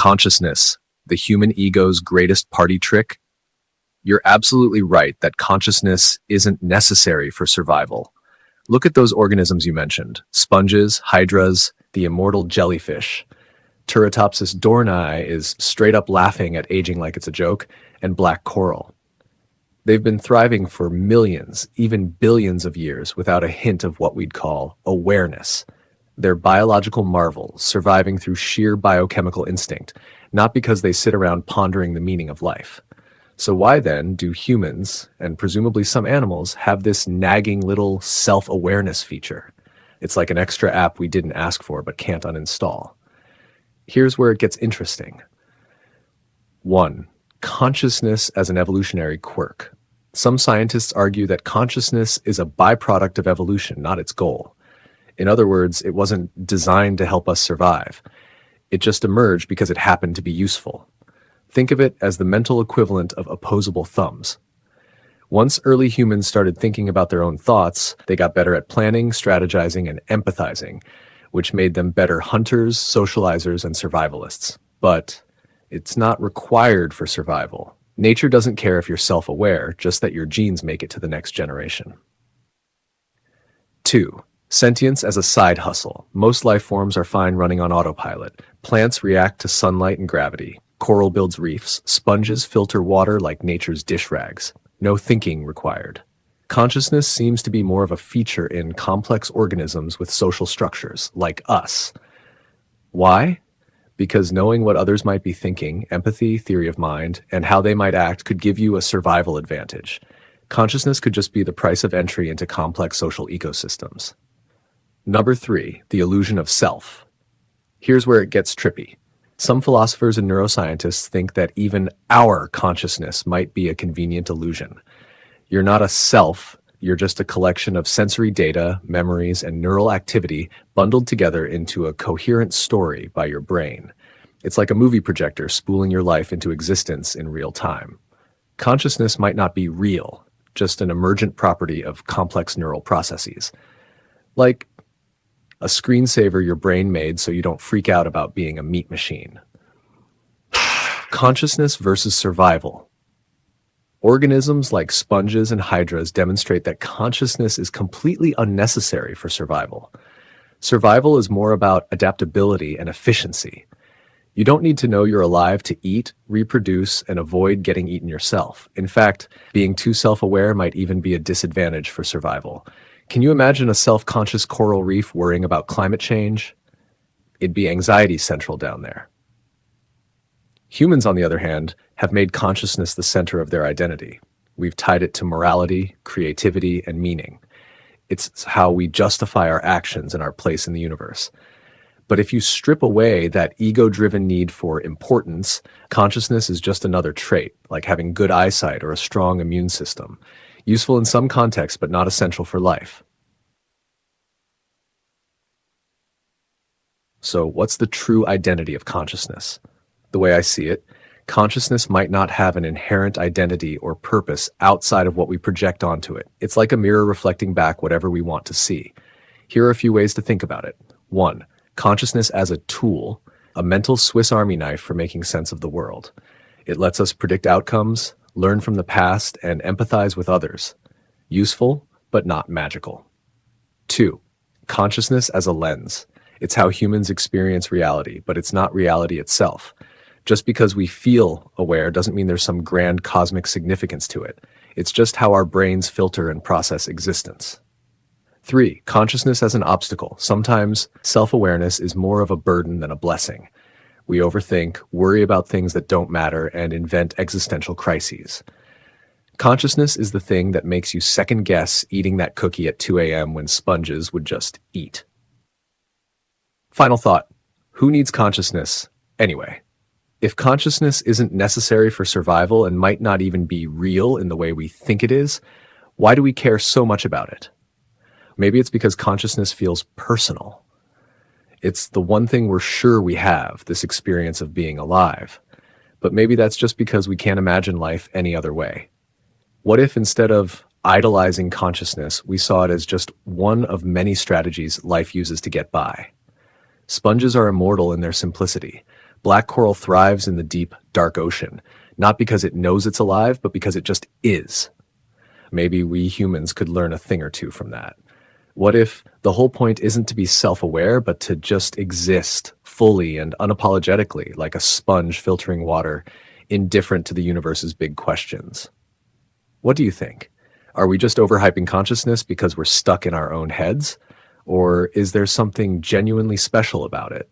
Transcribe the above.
Consciousness, the human ego's greatest party trick? You're absolutely right that consciousness isn't necessary for survival. Look at those organisms you mentioned: sponges, hydras, the immortal jellyfish. Turritopsis dohrnii is straight up laughing at aging like it's a joke, and black coral. They've been thriving for millions, even billions of years without a hint of what we'd call awareness. They're biological marvels, surviving through sheer biochemical instinct, not because they sit around pondering the meaning of life. So why then do humans, and presumably some animals, have this nagging little self-awareness feature? It's like an extra app we didn't ask for but can't uninstall. Here's where it gets interesting. 1. Consciousness as an evolutionary quirk. Some scientists argue that consciousness is a byproduct of evolution, not its goal. In other words, it wasn't designed to help us survive. It just emerged because it happened to be useful. Think of it as the mental equivalent of opposable thumbs. Once early humans started thinking about their own thoughts, they got better at planning, strategizing, and empathizing, which made them better hunters, socializers, and survivalists. But it's not required for survival. Nature doesn't care if you're self-aware, just that your genes make it to the next generation. 2. Sentience as a side hustle. Most life forms are fine running on autopilot. Plants react to sunlight and gravity. Coral builds reefs. Sponges filter water like nature's dish rags. No thinking required. Consciousness seems to be more of a feature in complex organisms with social structures, like us. Why? Because knowing what others might be thinking, empathy, theory of mind, and how they might act could give you a survival advantage. Consciousness could just be the price of entry into complex social ecosystems. Number 3, the illusion of self. Here's where it gets trippy. Some philosophers and neuroscientists think that even our consciousness might be a convenient illusion. You're not a self, you're just a collection of sensory data, memories, and neural activity bundled together into a coherent story by your brain. It's like a movie projector spooling your life into existence in real time. Consciousness might not be real, just an emergent property of complex neural processes. Like a screensaver your brain made so you don't freak out about being a meat machine. Consciousness versus survival. Organisms like sponges and hydras demonstrate that consciousness is completely unnecessary for survival. Survival is more about adaptability and efficiency. You don't need to know you're alive to eat, reproduce, and avoid getting eaten yourself. In fact, being too self-aware might even be a disadvantage for survival. Can you imagine a self-conscious coral reef worrying about climate change? It'd be anxiety central down there. Humans, on the other hand, have made consciousness the center of their identity. We've tied it to morality, creativity, and meaning. It's how we justify our actions and our place in the universe. But if you strip away that ego-driven need for importance, consciousness is just another trait, like having good eyesight or a strong immune system. Useful in some contexts, but not essential for life. So, what's the true identity of consciousness? The way I see it, consciousness might not have an inherent identity or purpose outside of what we project onto it. It's like a mirror reflecting back whatever we want to see. Here are a few ways to think about it. 1. Consciousness as a tool, a mental Swiss Army knife for making sense of the world. It lets us predict outcomes, learn from the past, and empathize with others. Useful, but not magical. 2. Consciousness as a lens. It's how humans experience reality, but it's not reality itself. Just because we feel aware doesn't mean there's some grand cosmic significance to it. It's just how our brains filter and process existence. 3. Consciousness as an obstacle. Sometimes self-awareness is more of a burden than a blessing. We overthink, worry about things that don't matter, and invent existential crises. Consciousness is the thing that makes you second-guess eating that cookie at 2 a.m. when sponges would just eat. Final thought. Who needs consciousness anyway? If consciousness isn't necessary for survival and might not even be real in the way we think it is, why do we care so much about it? Maybe it's because consciousness feels personal. It's the one thing we're sure we have, this experience of being alive. But maybe that's just because we can't imagine life any other way. What if instead of idolizing consciousness, we saw it as just one of many strategies life uses to get by? Sponges are immortal in their simplicity. Black coral thrives in the deep, dark ocean, not because it knows it's alive, but because it just is. Maybe we humans could learn a thing or two from that. What if the whole point isn't to be self-aware, but to just exist fully and unapologetically, like a sponge filtering water, indifferent to the universe's big questions? What do you think? Are we just overhyping consciousness because we're stuck in our own heads? Or is there something genuinely special about it?